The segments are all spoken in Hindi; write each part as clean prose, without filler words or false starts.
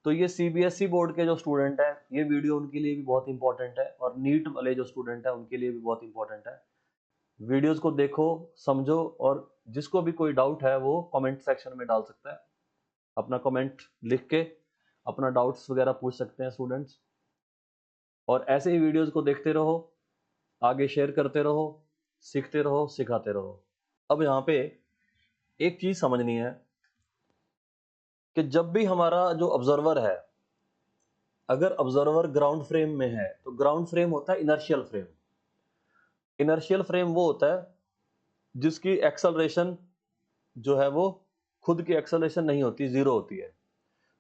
तो ये सीबीएसई बोर्ड के जो स्टूडेंट हैं, ये वीडियो उनके लिए भी बहुत इंपॉर्टेंट है, और नीट वाले जो स्टूडेंट हैं उनके लिए भी बहुत इंपॉर्टेंट है। वीडियोस को देखो, समझो, और जिसको भी कोई डाउट है वो कमेंट सेक्शन में डाल सकता है। अपना कमेंट लिख के अपना डाउट्स वगैरह पूछ सकते हैं स्टूडेंट्स। और ऐसे ही वीडियोस को देखते रहो, आगे शेयर करते रहो, सीखते रहो, सिखाते रहो। अब यहाँ पे एक चीज समझनी है कि जब भी हमारा जो ऑब्जर्वर है, अगर ऑब्जर्वर ग्राउंड फ्रेम में है तो ग्राउंड फ्रेम होता है इनर्शियल फ्रेम। इनर्शियल फ्रेम वो होता है जिसकी एक्सेलरेशन जो है वो खुद की एक्सेलरेशन नहीं होती, जीरो होती है।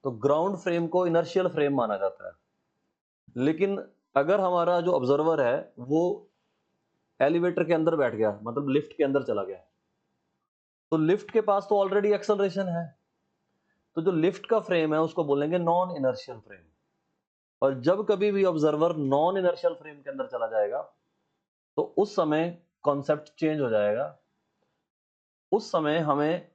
तो ग्राउंड फ्रेम को इनर्शियल फ्रेम माना जाता है। लेकिन अगर हमारा जो ऑब्जर्वर है वो एलिवेटर के अंदर बैठ गया, मतलब लिफ्ट के अंदर चला गया, तो लिफ्ट के पास तो ऑलरेडी एक्सेलरेशन है, तो जो लिफ्ट का फ्रेम है उसको बोलेंगे नॉन इनर्शियल फ्रेम। और जब कभी भी ऑब्जर्वर नॉन इनर्शियल फ्रेम के अंदर चला जाएगा तो उस समय कॉन्सेप्ट चेंज हो जाएगा। उस समय हमें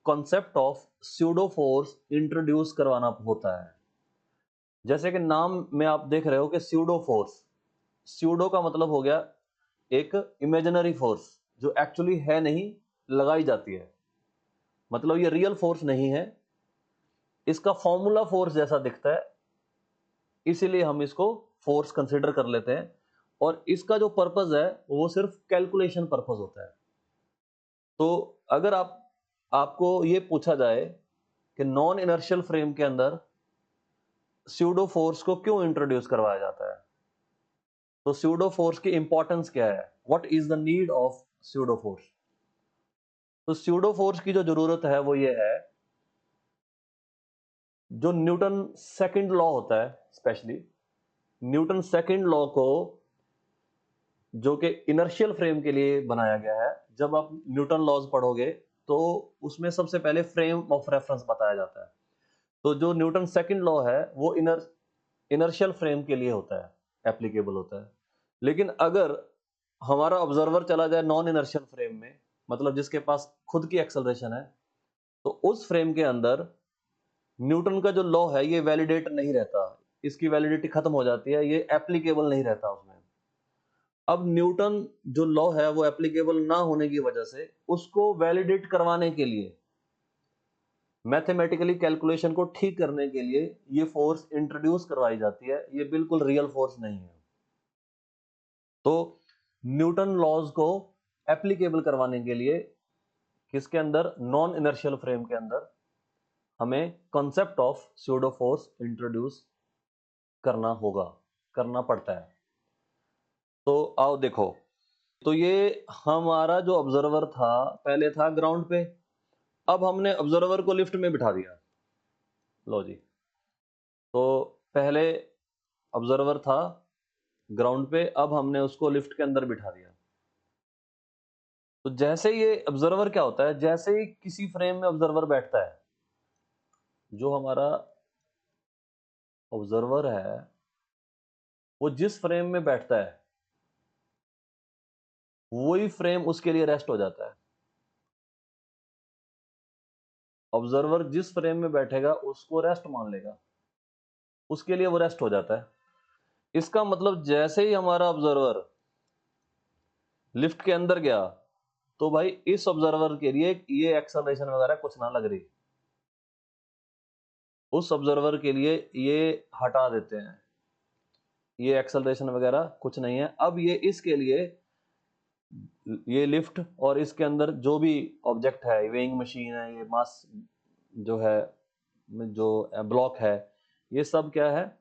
concept of pseudo force introduce करवाना होता है। जैसे कि नाम में आप देख रहे हो कि स्यूडो फोर्स, स्यूडो का मतलब हो गया एक इमेजिनरी फोर्स जो एक्चुअली है नहीं, लगाई जाती है, मतलब ये रियल फोर्स नहीं है, इसका फॉर्मूला फोर्स जैसा दिखता है, इसीलिए हम इसको फोर्स कंसिडर कर लेते हैं। और इसका जो पर्पस है वो सिर्फ कैलकुलेशन पर्पस होता है। तो अगर आपको ये पूछा जाए कि नॉन इनर्शियल फ्रेम के अंदर स्यूडो फोर्स को क्यों इंट्रोड्यूस करवाया जाता है, तो स्यूडो फोर्स की इंपॉर्टेंस क्या है, what is the need of pseudo force. तो स्यूडो फोर्स की जो जरूरत है वो ये है, जो न्यूटन सेकंड लॉ होता है, स्पेशली न्यूटन सेकंड लॉ को, जो कि इनर्शियल फ्रेम के लिए बनाया गया है। जब आप न्यूटन लॉज पढ़ोगे तो उसमें सबसे पहले फ्रेम ऑफ रेफरेंस बताया जाता है। तो जो न्यूटन सेकंड लॉ है वो इनर्शियल फ्रेम के लिए होता है, एप्लीकेबल होता है। लेकिन अगर हमारा ऑब्जर्वर चला जाए नॉन इनर्शियल फ्रेम में, मतलब जिसके पास खुद की एक्सेलरेशन है, तो उस फ्रेम के अंदर न्यूटन का जो लॉ है ये वैलिडेट नहीं रहता, इसकी वैलिडिटी खत्म हो जाती है, ये एप्लीकेबल नहीं रहता उसमें। अब न्यूटन जो लॉ है वो एप्लीकेबल ना होने की वजह से उसको वैलिडेट करवाने के लिए, मैथमेटिकली कैलकुलेशन को ठीक करने के लिए ये फोर्स इंट्रोड्यूस करवाई जाती है। ये बिल्कुल रियल फोर्स नहीं है। तो न्यूटन लॉज को एप्लीकेबल करवाने के लिए किसके अंदर, नॉन इनर्शियल फ्रेम के अंदर हमें concept of pseudo force introduce करना होगा, करना पड़ता है। तो आओ देखो, तो ये हमारा जो ऑब्जर्वर था पहले था ग्राउंड पे, अब हमने ऑब्जर्वर को लिफ्ट में बिठा दिया। लो जी, तो पहले ऑब्जर्वर था ग्राउंड पे, अब हमने उसको लिफ्ट के अंदर बिठा दिया। तो जैसे ये ऑब्जर्वर क्या होता है, जैसे ही किसी फ्रेम में ऑब्जर्वर बैठता है, जो हमारा ऑब्जर्वर है वो जिस फ्रेम में बैठता है वही फ्रेम उसके लिए रेस्ट हो जाता है। ऑब्जर्वर जिस फ्रेम में बैठेगा उसको रेस्ट मान लेगा, उसके लिए वो रेस्ट हो जाता है। इसका मतलब जैसे ही हमारा ऑब्जर्वर लिफ्ट के अंदर गया तो भाई इस ऑब्जर्वर के लिए ये एक्सेलरेशन वगैरह कुछ ना लग रही, उस ऑब्जर्वर के लिए ये हटा देते हैं, ये एक्सेलरेशन वगैरह कुछ नहीं है। अब ये इसके लिए, ये लिफ्ट और इसके अंदर जो भी ऑब्जेक्ट है, वेइंग मशीन है, ये मास जो है, जो ब्लॉक है, ये सब क्या है,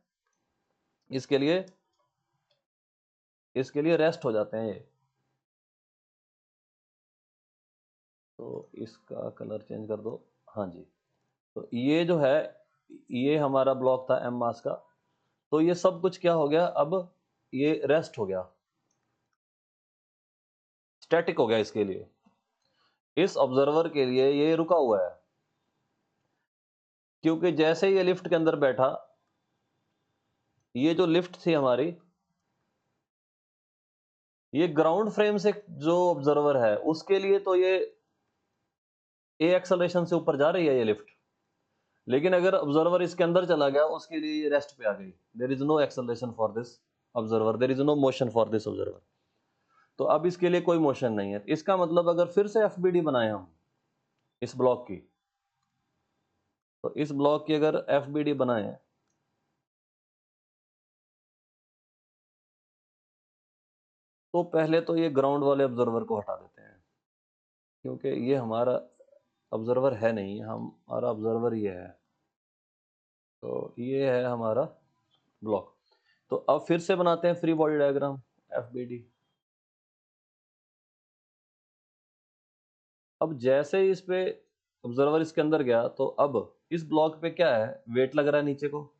इसके लिए रेस्ट हो जाते हैं ये। तो इसका कलर चेंज कर दो, हाँ जी। तो ये जो है, ये हमारा ब्लॉक था एम मास का, तो ये सब कुछ क्या हो गया, अब ये रेस्ट हो गया, स्टैटिक हो गया इसके लिए। इस ऑब्जर्वर के लिए ये रुका हुआ है, क्योंकि जैसे ये लिफ्ट के अंदर बैठा, ये जो लिफ्ट थी हमारी, ये ग्राउंड फ्रेम से जो ऑब्जर्वर है उसके लिए तो ये ए एक्सेलरेशन से ऊपर जा रही है ये लिफ्ट, लेकिन अगर ऑब्जर्वर इसके अंदर चला गया उसके लिए ये रेस्ट पे आ गई, there is no acceleration for this observer, there is no motion for this observer. तो अब इसके लिए कोई मोशन नहीं है। इसका मतलब अगर फिर से एफबीडी बनाए हम इस ब्लॉक की, तो इस ब्लॉक की अगर एफबीडी बनाए तो पहले तो ये ग्राउंड वाले ऑब्जर्वर को हटा देते हैं, क्योंकि ये हमारा ऑब्जर्वर है नहीं, हमारा ऑब्जर्वर ये है। तो ये है हमारा ब्लॉक। तो अब फिर से बनाते हैं फ्री बॉडी डायग्राम एफबीडी। अब जैसे ही इस पे ऑब्जर्वर इसके अंदर गया, तो अब इस ब्लॉक पे क्या है, वेट लग रहा है नीचे को,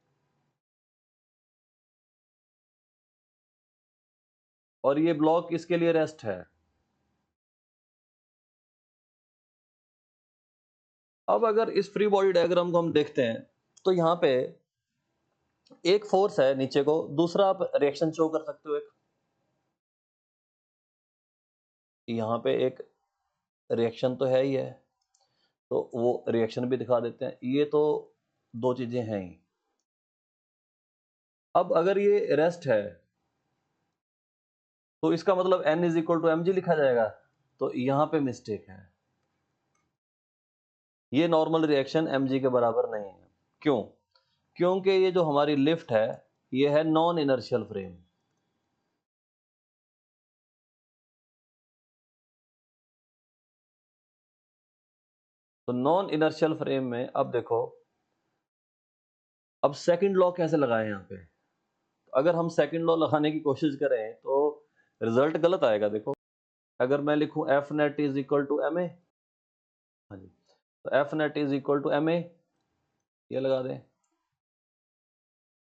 और ये ब्लॉक इसके लिए रेस्ट है। अब अगर इस फ्री बॉडी डायग्राम को हम देखते हैं, तो यहाँ पे एक फोर्स है नीचे को, दूसरा आप रिएक्शन शो कर सकते हो। एक यहाँ पे एक रिएक्शन तो है ही है, तो वो रिएक्शन भी दिखा देते हैं। ये तो दो चीजें हैं ही। अब अगर ये रेस्ट है, तो इसका मतलब n is equal to mg लिखा जाएगा, तो यहाँ पे मिस्टेक है। ये नॉर्मल रिएक्शन mg के बराबर नहीं है। क्यों? क्योंकि ये जो हमारी लिफ्ट है, ये है नॉन इनर्शियल फ्रेम। तो नॉन इनर्शियल फ्रेम में अब देखो, अब सेकंड लॉ कैसे लगाएं यहाँ पे। अगर हम सेकंड लॉ लगाने की कोशिश करें तो रिजल्ट गलत आएगा। देखो, अगर मैं लिखूं F net is equal to M A, हाँ जी, तो F net is equal to M A, ये लगा दें।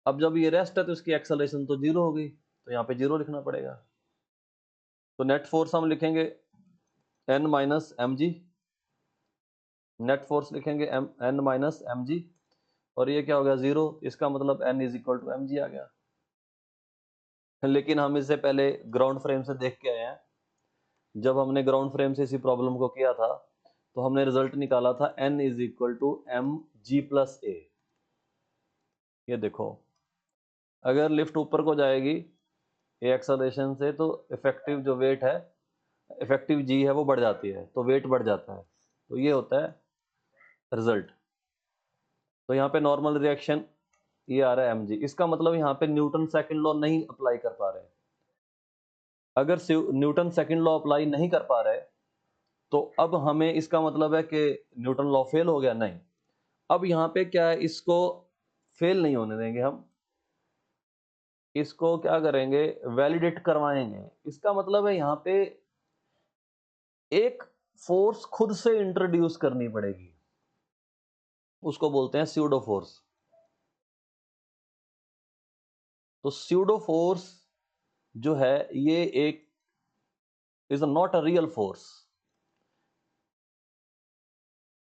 अब जब ये रेस्ट है तो इसकी एक्सेलरेशन तो जीरो हो गई, तो यहाँ पे जीरो लिखना पड़ेगा। तो नेट फोर्स हम लिखेंगे N minus m g, net force लिखेंगे एन माइनस एम जी, और ये क्या हो गया, जीरो। इसका मतलब N is equal to m g आ गया। लेकिन हम इससे पहले ग्राउंड फ्रेम से देख के आए हैं। जब हमने ग्राउंड फ्रेम से इसी प्रॉब्लम को किया था, तो हमने रिजल्ट निकाला था N is equal to m g plus a. ये देखो, अगर लिफ्ट ऊपर को जाएगी ए एक्सेलरेशन से, तो इफेक्टिव जो वेट है, इफेक्टिव जी है, वो बढ़ जाती है, तो वेट बढ़ जाता है। तो ये होता है रिजल्ट। तो यहाँ पे नॉर्मल रिएक्शन ये आ रहा है एम जी। इसका मतलब यहाँ पे न्यूटन सेकंड लॉ नहीं अप्लाई कर पा रहे। अगर न्यूटन सेकंड लॉ अप्लाई नहीं कर पा रहे, तो अब हमें इसका मतलब है कि न्यूटन लॉ फेल हो गया? नहीं। अब यहाँ पे क्या है, इसको फेल नहीं होने देंगे हम, इसको क्या करेंगे, वैलिडेट करवाएंगे। इसका मतलब है यहाँ पे एक फोर्स खुद से इंट्रोड्यूस करनी पड़ेगी, उसको बोलते हैं स्यूडो फोर्स। तो स्यूडो फोर्स जो है, ये एक is not a real force,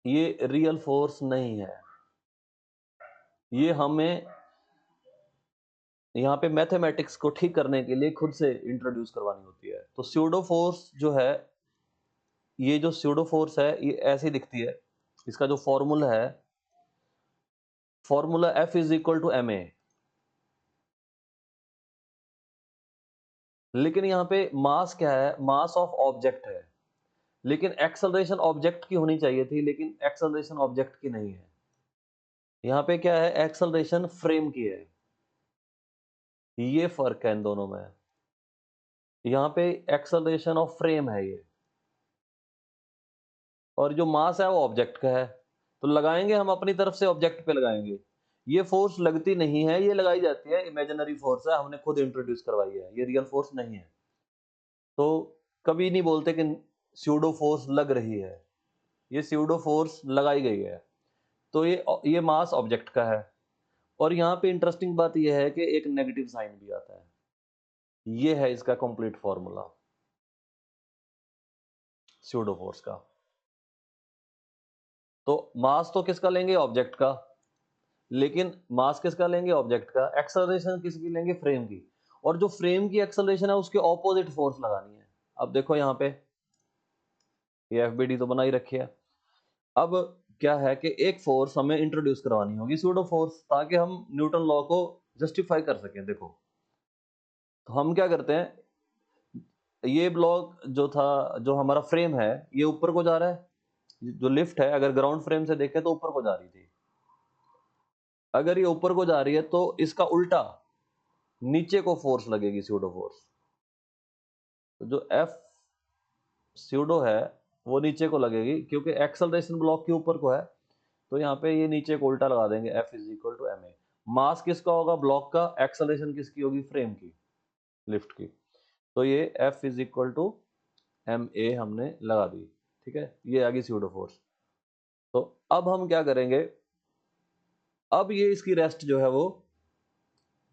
ये रियल फोर्स नहीं है। ये हमें यहाँ पे मैथमेटिक्स को ठीक करने के लिए खुद से इंट्रोड्यूस करवानी होती है। तो स्यूडो फोर्स जो है, ये जो स्यूडो फोर्स है, ये ऐसी दिखती है। इसका जो फॉर्मूला है, formula F is equal to M A. लेकिन यहाँ पे मास क्या है, मास ऑफ ऑब्जेक्ट है। लेकिन एक्सेलरेशन ऑब्जेक्ट की होनी चाहिए थी, लेकिन एक्सेलरेशन ऑब्जेक्ट की नहीं है। यहाँ पे क्या है, एक्सेलरेशन फ्रेम की है। ये फर्क है इन दोनों में। यहाँ पे एक्सेलरेशन ऑफ फ्रेम है ये, और जो मास है वो ऑब्जेक्ट का है। तो लगाएंगे हम अपनी तरफ से, ऑब्जेक्ट पे लगाएंगे। ये फोर्स लगती नहीं है, ये लगाई जाती है, इमेजिनरी फोर्स है, हमने खुद इंट्रोड्यूस करवाई है, ये रियल फोर्स नहीं है। तो कभी नहीं बोलते कि स्यूडो फोर्स लग रही है, ये स्यूडो फोर्स लगाई गई है। तो ये मास ऑब्जेक्ट का है। और यहाँ पे इंटरेस्टिंग बात यह है कि एक नेगेटिव साइन भी आता है। ये है इसका कंप्लीट फॉर्मूला स्यूडो फोर्स का। तो मास तो किसका लेंगे, ऑब्जेक्ट का। लेकिन मास किसका लेंगे, ऑब्जेक्ट का। एक्सेलरेशन किसकी लेंगे, फ्रेम की। और जो फ्रेम की एक्सेलरेशन है, उसके ऑपोजिट फोर्स लगानी है। अब देखो यहाँ पे ये एफबीडी तो बना ही रखी है। अब क्या है कि एक फोर्स हमें इंट्रोड्यूस करवानी होगी, सूडो फोर्स, ताकि हम न्यूटन लॉ को जस्टिफाई कर सकें। देखो, तो हम क्या करते हैं, ये ब्लॉक जो था, जो हमारा फ्रेम है, ये ऊपर को जा रहा है। जो लिफ्ट है, अगर ग्राउंड फ्रेम से देखें तो ऊपर को जा रही थी। अगर ये ऊपर को जा रही है तो इसका उल्टा नीचे को फोर्स लगेगी, स्यूडो फोर्स। तो जो एफ स्यूडो है वो नीचे को लगेगी, क्योंकि एक्सेलरेशन ब्लॉक के ऊपर को है, तो यहाँ पे ये नीचे को उल्टा लगा देंगे। F is equal to M a. Mass किसका होगा? ब्लॉक का। एक्सेलरेशन किसकी होगी? फ्रेम की, लिफ्ट की। तो ये F is equal to M A हमने लगा दी। ठीक है, ये आ गई स्यूडो फोर्स। तो अब हम क्या करेंगे, अब ये इसकी रेस्ट जो है वो,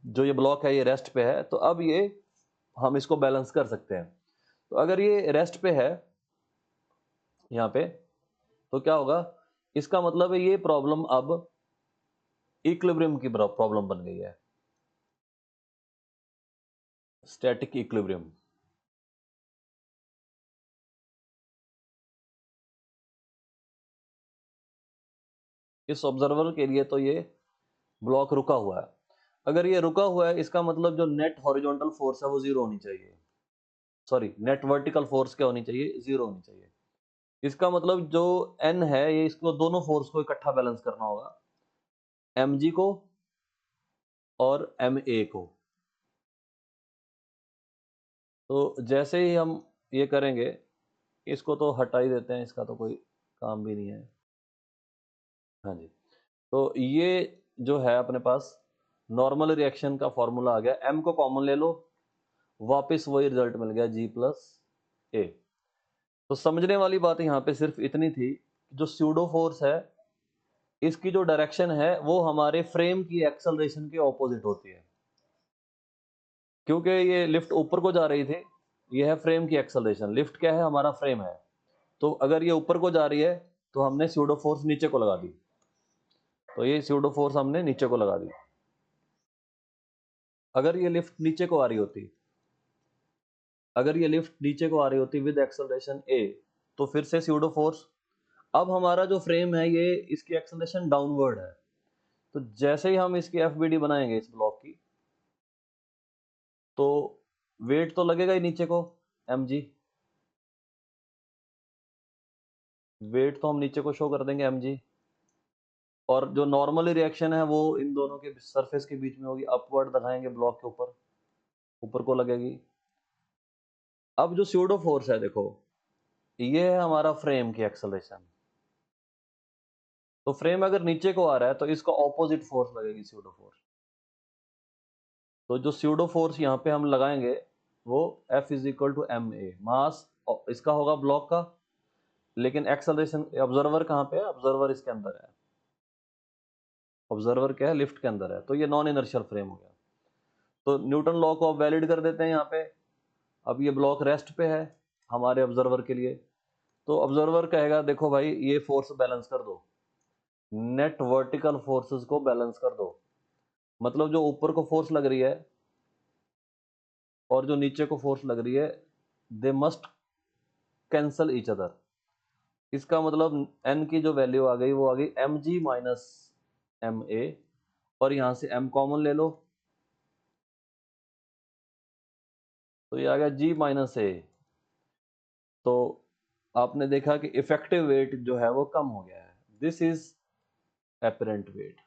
जो ये ब्लॉक है ये रेस्ट पे है, तो अब ये हम इसको बैलेंस कर सकते हैं। तो अगर ये रेस्ट पे है यहाँ पे, तो क्या होगा, इसका मतलब है ये प्रॉब्लम अब इक्विलिब्रियम की प्रॉब्लम बन गई है, स्टैटिक इक्विलिब्रियम। इस ऑब्जर्वर के लिए तो ये ब्लॉक रुका हुआ है। अगर ये रुका हुआ है, इसका मतलब जो नेट हॉरिजॉन्टल फोर्स है वो जीरो होनी चाहिए। सॉरी, नेट वर्टिकल फोर्स क्या होनी चाहिए? जीरो होनी चाहिए। इसका मतलब जो एन है, ये इसको दोनों फोर्स को इकट्ठा बैलेंस करना होगा, एम जी को और एम ए को। तो जैसे ही हम ये करेंगे, इसको तो हटा ही देते हैं, इसका तो कोई काम भी नहीं है। हाँ जी, तो ये जो है अपने पास नॉर्मल रिएक्शन का फॉर्मूला आ गया। एम को कॉमन ले लो, वापस वही रिजल्ट मिल गया, जी प्लस ए। तो समझने वाली बात यहाँ पे सिर्फ इतनी थी, जो स्यूडो फोर्स है, इसकी जो डायरेक्शन है वो हमारे फ्रेम की एक्सेलरेशन के ऑपोजिट होती है। क्योंकि ये लिफ्ट ऊपर को जा रही थी, ये है फ्रेम की एक्सेलरेशन। लिफ्ट क्या है? हमारा फ्रेम है। तो अगर ये ऊपर को जा रही है तो हमने स्यूडो फोर्स नीचे को लगा दी, तो ये स्यूडो फोर्स हमने नीचे को लगा दी। अगर ये लिफ्ट नीचे को आ रही होती, अगर ये लिफ्ट नीचे को आ रही होती विद एक्सेलरेशन ए, तो फिर से स्यूडो फोर्स। अब हमारा जो फ्रेम है, ये इसकी एक्सेलरेशन डाउनवर्ड है, तो जैसे ही हम इसकी एफ बी डी बनाएंगे इस ब्लॉक की, तो वेट तो लगेगा ही नीचे को, एम जी। वेट तो हम नीचे को शो कर देंगे, एम जी। और जो नॉर्मल रिएक्शन है वो इन दोनों के सरफेस के बीच में होगी, अपवर्ड दिखाएंगे ब्लॉक के ऊपर, ऊपर को लगेगी। अब जो स्यूडो फोर्स है, देखो, ये है हमारा फ्रेम की एक्सेलरेशन। तो फ्रेम अगर नीचे को आ रहा है तो इसका ऑपोजिट फोर्स लगेगी, स्यूडो फोर्स। तो जो स्यूडो फोर्स यहाँ पे हम लगाएंगे वो F is equal to M a. Mass इसका होगा ब्लॉक का, लेकिन एक्सेलरेशन, ऑब्जर्वर कहाँ पे है? ऑब्जर्वर इसके अंदर है। ऑब्जर्वर क्या है? लिफ्ट के अंदर है। तो ये नॉन इनर्शियल फ्रेम हो गया। तो न्यूटन लॉ को अब वैलिड कर देते हैं यहाँ पे। अब ये ब्लॉक रेस्ट पे है हमारे ऑब्जर्वर के लिए, तो ऑब्जर्वर कहेगा देखो भाई, ये फोर्स बैलेंस कर दो, नेट वर्टिकल फोर्सेस को बैलेंस कर दो। मतलब जो ऊपर को फोर्स लग रही है और जो नीचे को फोर्स लग रही है, they must cancel each other. इसका मतलब एन की जो वैल्यू आ गई वो आ गई M G minus M A, और यहां से एम कॉमन ले लो, तो ये आ गया जी माइनस ए। तो आपने देखा कि इफेक्टिव वेट जो है वो कम हो गया है। This is apparent wait.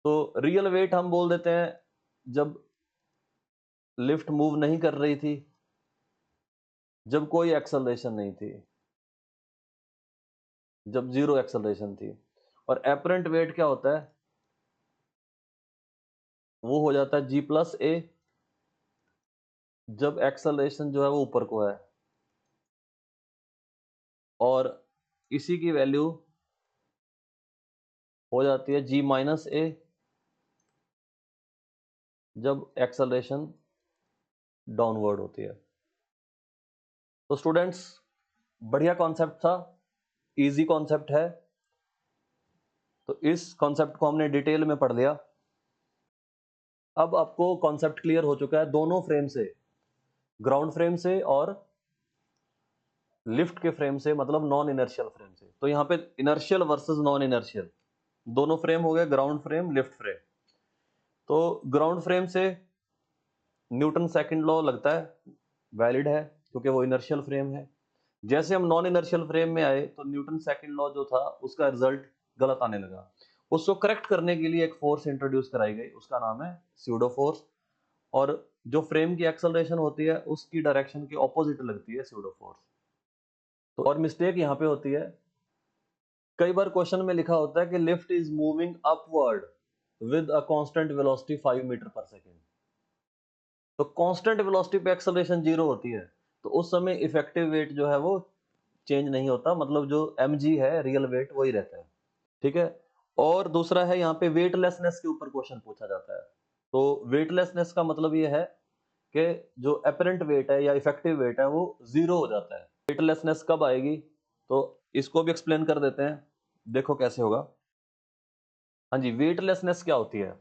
तो रियल वेट हम बोल देते हैं जब लिफ्ट मूव नहीं कर रही थी, जब कोई एक्सेलरेशन नहीं थी, जब जीरो एक्सेलरेशन थी। और एपरेंट वेट क्या होता है? वो हो जाता है जी प्लस ए, जब एक्सेलरेशन जो है वो ऊपर को है, और इसी की वैल्यू हो जाती है जी माइनस ए, जब एक्सेलरेशन डाउनवर्ड होती है। तो स्टूडेंट्स, बढ़िया कॉन्सेप्ट था, इजी कॉन्सेप्ट है। तो इस कॉन्सेप्ट को हमने डिटेल में पढ़ लिया। अब आपको कॉन्सेप्ट क्लियर हो चुका है दोनों फ्रेम से, ग्राउंड फ्रेम से और लिफ्ट के फ्रेम से मतलब नॉन इनर्शियल फ्रेम से। तो यहाँ पे इनर्शियल वर्सेस नॉन इनर्शियल दोनों फ्रेम हो गए, ग्राउंड फ्रेम, लिफ्ट फ्रेम। तो ग्राउंड फ्रेम से न्यूटन सेकंड लॉ लगता है वैलिड है, क्योंकि वो इनर्शियल फ्रेम है। जैसे हम नॉन इनर्शियल फ्रेम में आए तो न्यूटन सेकंड लॉ जो था उसका रिजल्ट गलत आने लगा। उसको करेक्ट करने के लिए एक फोर्स इंट्रोड्यूस कराई गई, उसका नाम है स्यूडो फोर्स। और जो फ्रेम की एक्सेलरेशन होती है उसकी डायरेक्शन के ऑपोजिट लगती है स्यूडो फोर्स। तो और मिस्टेक यहाँ पे होती है, कई बार क्वेश्चन में लिखा होता है कि lift is moving upward with a constant velocity 5 metre पर सेकेंड। तो कांस्टेंट वेलोसिटी पे एक्सेलरेशन 0 होती है, तो उस समय इफेक्टिव वेट जो है वो चेंज नहीं होता, मतलब जो mg है रियल वेट वही रहता है। ठीक है। और दूसरा है यहाँ पे वेटलेसनेस के ऊपर क्वेश्चन पूछा जाता है। तो वेटलेसनेस का मतलब ये है कि जो अपरेंट वेट है या इफेक्टिव वेट है वो 0 हो जाता है। वेटलेसनेस कब आएगी, तो इसको भी एक्सप्लेन कर देते हैं, देखो कैसे होगा। हाँ जी, वेटलेसनेस क्या होती है?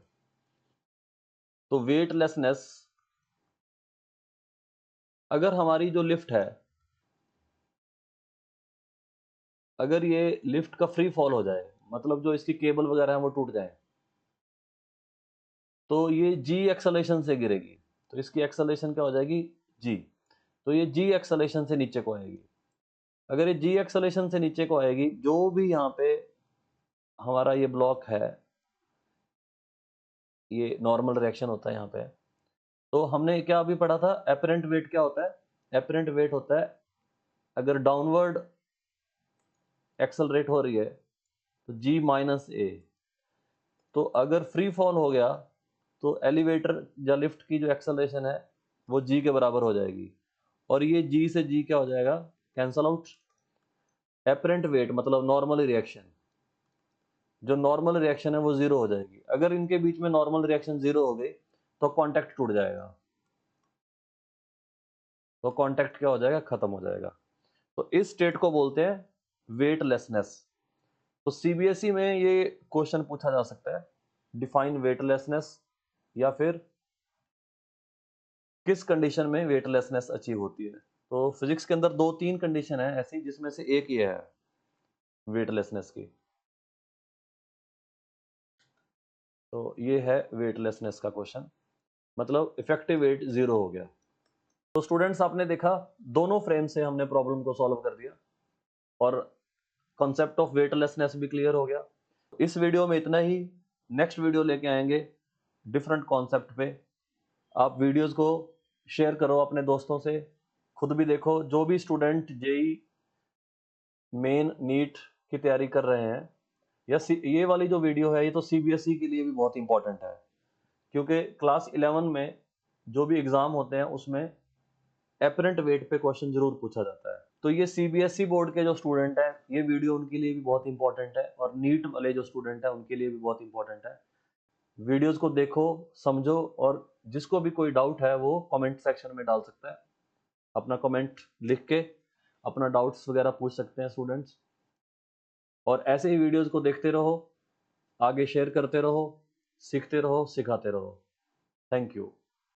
तो वेटलेसनेस, अगर हमारी जो लिफ्ट है, अगर ये लिफ्ट का फ्री फॉल हो जाए, मतलब जो इसकी केबल वगैरह है वो टूट जाए, तो ये जी एक्सेलरेशन से गिरेगी। तो इसकी एक्सेलरेशन क्या हो जाएगी? जी। तो ये जी एक्सेलरेशन से नीचे को आएगी। अगर ये जी एक्सेलरेशन से नीचे को आएगी, जो भी यहाँ पे हमारा ये ब्लॉक है, ये नॉर्मल रिएक्शन होता है यहाँ पे। तो हमने क्या अभी पढ़ा था, एपरेंट वेट क्या होता है? एपरेंट वेट होता है अगर डाउनवर्ड एक्सेलरेट हो रही है तो जी माइनस ए। तो अगर फ्री फॉल हो गया तो एलिवेटर या लिफ्ट की जो एक्सेलरेशन है वो जी के बराबर हो जाएगी, और ये जी से जी क्या हो जाएगा? Cancel out. एपरेंट वेट मतलब नॉर्मल रिएक्शन, जो नॉर्मल रिएक्शन है वो 0 हो जाएगी। अगर इनके बीच में नॉर्मल रिएक्शन 0 हो गई तो कांटेक्ट टूट जाएगा, तो कांटेक्ट क्या हो जाएगा? खत्म हो जाएगा। तो इस स्टेट को बोलते हैं वेटलेसनेस। तो सीबीएसई में ये क्वेश्चन पूछा जा सकता है, डिफाइन वेटलेसनेस, या फिर किस कंडीशन में वेटलेसनेस अचीव होती है। तो फिजिक्स के अंदर 2-3 कंडीशन है ऐसी, जिसमें से एक ये है वेटलेसनेस की। तो ये है वेटलेसनेस का क्वेश्चन, मतलब इफेक्टिव वेट 0 हो गया। तो स्टूडेंट्स आपने देखा, दोनों फ्रेम से हमने प्रॉब्लम को सॉल्व कर दिया और कॉन्सेप्ट ऑफ वेटलेसनेस भी क्लियर हो गया। इस वीडियो में इतना ही। नेक्स्ट वीडियो लेके आएंगे डिफरेंट कॉन्सेप्ट पे। आप वीडियोस को शेयर करो अपने दोस्तों से, खुद भी देखो। जो भी स्टूडेंट जेई मेन नीट की तैयारी कर रहे हैं, या ये वाली जो वीडियो है ये तो सीबीएसई के लिए भी बहुत इंपॉर्टेंट है, क्योंकि क्लास 11 में जो भी एग्जाम होते हैं उसमें एपरेंट वेट पे क्वेश्चन जरूर पूछा जाता है। तो ये सीबीएसई बोर्ड के जो स्टूडेंट हैं, ये वीडियो उनके लिए भी बहुत इंपॉर्टेंट है, और नीट वाले जो स्टूडेंट हैं उनके लिए भी बहुत इंपॉर्टेंट है। वीडियोस को देखो, समझो, और जिसको भी कोई डाउट है वो कमेंट सेक्शन में डाल सकता है। अपना कमेंट लिख के अपना डाउट्स वगैरह पूछ सकते हैं स्टूडेंट्स। और ऐसे ही वीडियोस को देखते रहो, आगे शेयर करते रहो, सीखते रहो, सिखाते रहो। Thank you.